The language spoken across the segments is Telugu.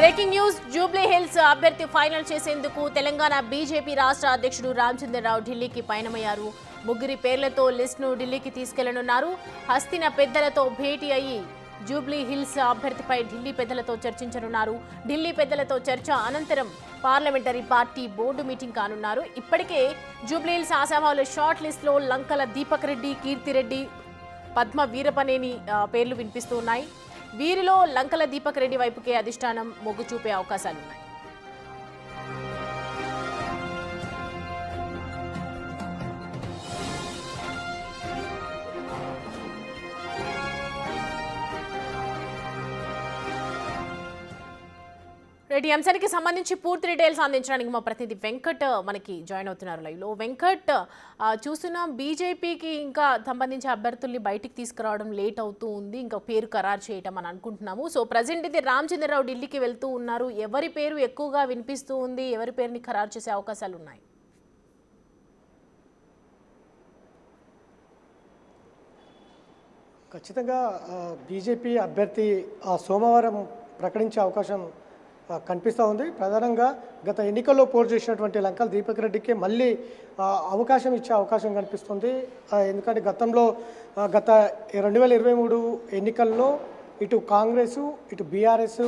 బ్రేకింగ్ న్యూస్ జూబ్లీ హిల్స్ అభ్యర్థి ఫైనల్ చేసేందుకు తెలంగాణ బీజేపీ రాష్ట్ర అధ్యక్షుడు రామచంద్రరావు ఢిల్లీకి పయనమయ్యారు. ముగ్గురి పేర్లతో లిస్టును ఢిల్లీకి తీసుకెళ్లనున్నారు. హస్తిన పెద్దలతో భేటీ అయ్యి జూబ్లీ హిల్స్ అభ్యర్థిపై ఢిల్లీ పెద్దలతో చర్చించనున్నారు. ఢిల్లీ పెద్దలతో చర్చ అనంతరం పార్లమెంటరీ పార్టీ బోర్డు మీటింగ్ కానున్నారు. ఇప్పటికే జూబ్లీ హిల్స్ ఆశావాహుల షార్ట్ లిస్టులో లంకల దీపక్ రెడ్డి, కీర్తిరెడ్డి, పద్మ వీరపనేని పేర్లు వినిపిస్తూ ఉన్నాయి. వీరిలో లంకల దీపక్ రెడ్డి వైపుకే అధిష్టానం మొగ్గు చూపే అవకాశాలున్నాయి. రెడ్డి అంశానికి సంబంధించి పూర్తి డీటెయిల్స్ అందించడానికి మా ప్రతినిధి వెంకట్ మనకి జాయిన్ అవుతున్నారు లైవ్లో. వెంకట్, చూస్తున్నాం బీజేపీకి ఇంకా సంబంధించి అభ్యర్థుల్ని బయటికి తీసుకురావడం లేట్ అవుతూ ఉంది, ఇంకా పేరు ఖరారు చేయటం అని అనుకుంటున్నాము. సో ప్రజెంట్ ఇది రామచంద్రరావు ఢిల్లీకి వెళ్తూ ఉన్నారు. ఎవరి పేరు ఎక్కువగా వినిపిస్తూ ఉంది, ఎవరి పేరుని ఖరారు చేసే అవకాశాలు ఉన్నాయి? ఖచ్చితంగా బీజేపీ అభ్యర్థి సోమవారం ప్రకటించే అవకాశం కనిపిస్తూ ఉంది. ప్రధానంగా గత ఎన్నికల్లో పోటీ చేసినటువంటి లంకల దీపక్ రెడ్డికి మళ్ళీ అవకాశం ఇచ్చే అవకాశం కనిపిస్తుంది. ఎందుకంటే గత 2023 ఎన్నికల్లో ఇటు కాంగ్రెసు ఇటు బీఆర్ఎస్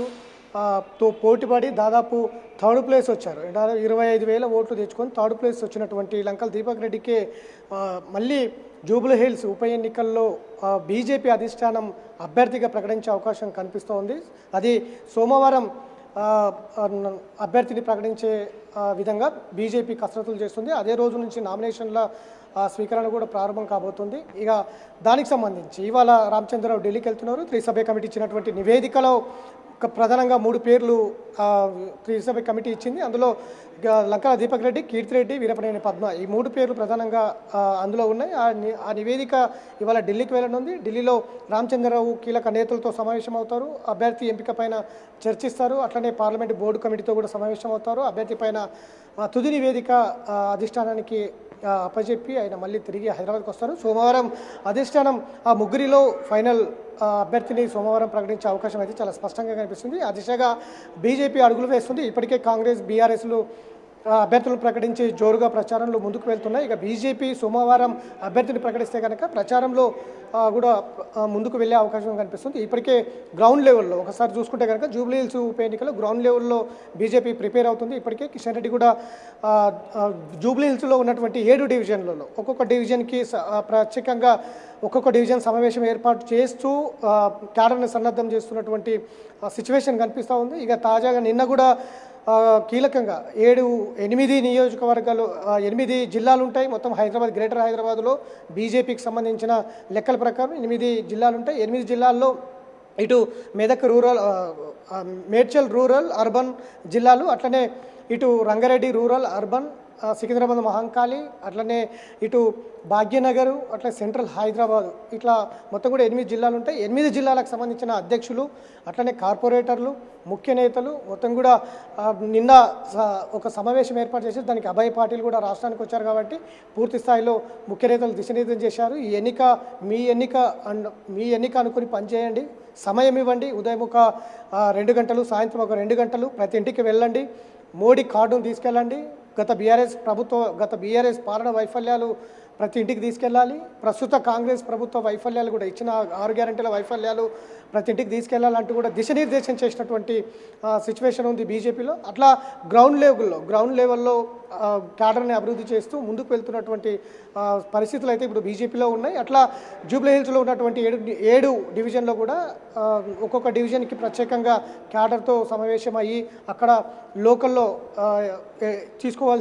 తో పోటీపడి దాదాపు థర్డ్ ప్లేస్ వచ్చారు. 25,000 ఓట్లు తెచ్చుకొని థర్డ్ ప్లేస్ వచ్చినటువంటి లంకల దీపక్ రెడ్డికి మళ్ళీ జూబ్లీ హిల్స్ ఉప ఎన్నికల్లో బీజేపీ అధిష్టానం అభ్యర్థిగా ప్రకటించే అవకాశం కనిపిస్తూ ఉంది. అది సోమవారం అభ్యర్థిని ప్రకటించే విధంగా బీజేపీ కసరత్తులు చేస్తుంది. అదే రోజు నుంచి నామినేషన్ల స్వీకరణ కూడా ప్రారంభం కాబోతుంది. ఇక దానికి సంబంధించి ఇవాళ రామచంద్రరావు ఢిల్లీకి వెళ్తున్నారు. త్రిసభ్య కమిటీ ఇచ్చినటువంటి నివేదికలో ప్రధానంగా 3 పేర్లు త్రిసభ్య కమిటీ ఇచ్చింది. అందులో లంకల దీపక్ రెడ్డి, కీర్తిరెడ్డి, వీరపనేని పద్మ, ఈ 3 పేర్లు ప్రధానంగా అందులో ఉన్నాయి. ఆ నివేదిక ఇవాళ ఢిల్లీకి వెళ్ళనుంది. ఢిల్లీలో రామచంద్రరావు కీలక నేతలతో సమావేశం అవుతారు. అభ్యర్థి ఎంపిక పైన చర్చిస్తారు. అట్లనే పార్లమెంటు బోర్డు కమిటీతో కూడా సమావేశం అవుతారు. అభ్యర్థి పైన తుది నివేదిక అధిష్టానానికి అప్పచెప్పి ఆయన మళ్ళీ తిరిగి హైదరాబాద్కి వస్తారు. సోమవారం అధిష్టానం ఆ ముగ్గురిలో ఫైనల్ అభ్యర్థిని సోమవారం ప్రకటించే అవకాశం అయితే చాలా స్పష్టంగా కనిపిస్తుంది. ఆ దిశగా బీజేపీ అడుగులు వేస్తుంది. ఇప్పటికే కాంగ్రెస్, బీఆర్ఎస్లు అభ్యర్థులను ప్రకటించి జోరుగా ప్రచారంలో ముందుకు వెళ్తున్నాయి. ఇక బీజేపీ సోమవారం అభ్యర్థిని ప్రకటిస్తే కనుక ప్రచారంలో కూడా ముందుకు వెళ్ళే అవకాశం కనిపిస్తుంది. ఇప్పటికే గ్రౌండ్ లెవెల్లో ఒకసారి చూసుకుంటే కనుక జూబ్లీ హిల్స్ ఉప ఎన్నికలో గ్రౌండ్ లెవెల్లో బీజేపీ ప్రిపేర్ అవుతుంది. ఇప్పటికే కిషన్ రెడ్డి కూడా జూబ్లీ హిల్స్లో ఉన్నటువంటి 7 డివిజన్లలో ఒక్కొక్క డివిజన్కి ప్రత్యేకంగా ఒక్కొక్క డివిజన్ సమావేశం ఏర్పాటు చేస్తూ క్యాడర్ని సన్నద్ధం చేస్తున్నటువంటి సిచ్యువేషన్ కనిపిస్తూ ఉంది. ఇక తాజాగా నిన్న కూడా కీలకంగా 8 నియోజకవర్గాలు 8 జిల్లాలు ఉంటాయి. మొత్తం గ్రేటర్ హైదరాబాద్లో బీజేపీకి సంబంధించిన లెక్కల ప్రకారం 8 జిల్లాలు ఉంటాయి. 8 జిల్లాల్లో ఇటు Medak rural, Medchal rural, urban జిల్లాలు, అట్లనే ఇటు రంగారెడ్డి రూరల్, అర్బన్, సికింద్రాబాద్ మహంకాళి, అట్లనే ఇటు భాగ్యనగరు, అట్లా సెంట్రల్ హైదరాబాదు, ఇట్లా మొత్తం కూడా 8 జిల్లాలు ఉంటాయి. 8 జిల్లాలకు సంబంధించిన అధ్యక్షులు, అట్లనే కార్పొరేటర్లు, ముఖ్య నేతలు మొత్తం కూడా నిన్న ఒక సమావేశం ఏర్పాటు చేసి దానికి అభయ్ పాటిల్ కూడా రాష్ట్రానికి వచ్చారు. కాబట్టి పూర్తి స్థాయిలో ముఖ్య నేతలు దిశానిర్దేశం చేశారు. ఈ ఎన్నిక మీ ఎన్నిక అనుకుని పనిచేయండి, సమయం ఇవ్వండి. ఉదయం ఒక 2 గంటలు, సాయంత్రం ఒక 2 గంటలు ప్రతి ఇంటికి వెళ్ళండి, మోడీ కార్డును తీసుకెళ్ళండి. గత బీఆర్ఎస్ పాలన వైఫల్యాలు ప్రతి ఇంటికి తీసుకెళ్ళాలి. ప్రస్తుత కాంగ్రెస్ ప్రభుత్వ వైఫల్యాలు కూడా, ఇచ్చిన 6 గ్యారెంటీల వైఫల్యాలు ప్రతి ఇంటికి తీసుకెళ్లాలంటూ కూడా దిశానిర్దేశం చేసినటువంటి సిచ్యువేషన్ ఉంది బీజేపీలో. అట్లా గ్రౌండ్ లెవెల్లో క్యాడర్ని అభివృద్ధి చేస్తూ ముందుకు వెళ్తున్నటువంటి పరిస్థితులు అయితే ఇప్పుడు బీజేపీలో ఉన్నాయి. అట్లా జూబ్లీ హిల్స్లో ఉన్నటువంటి 7 డివిజన్లో కూడా ఒక్కొక్క డివిజన్కి ప్రత్యేకంగా క్యాడర్తో సమావేశం అయ్యి అక్కడ లోకల్లో తీసుకోవాల్సిన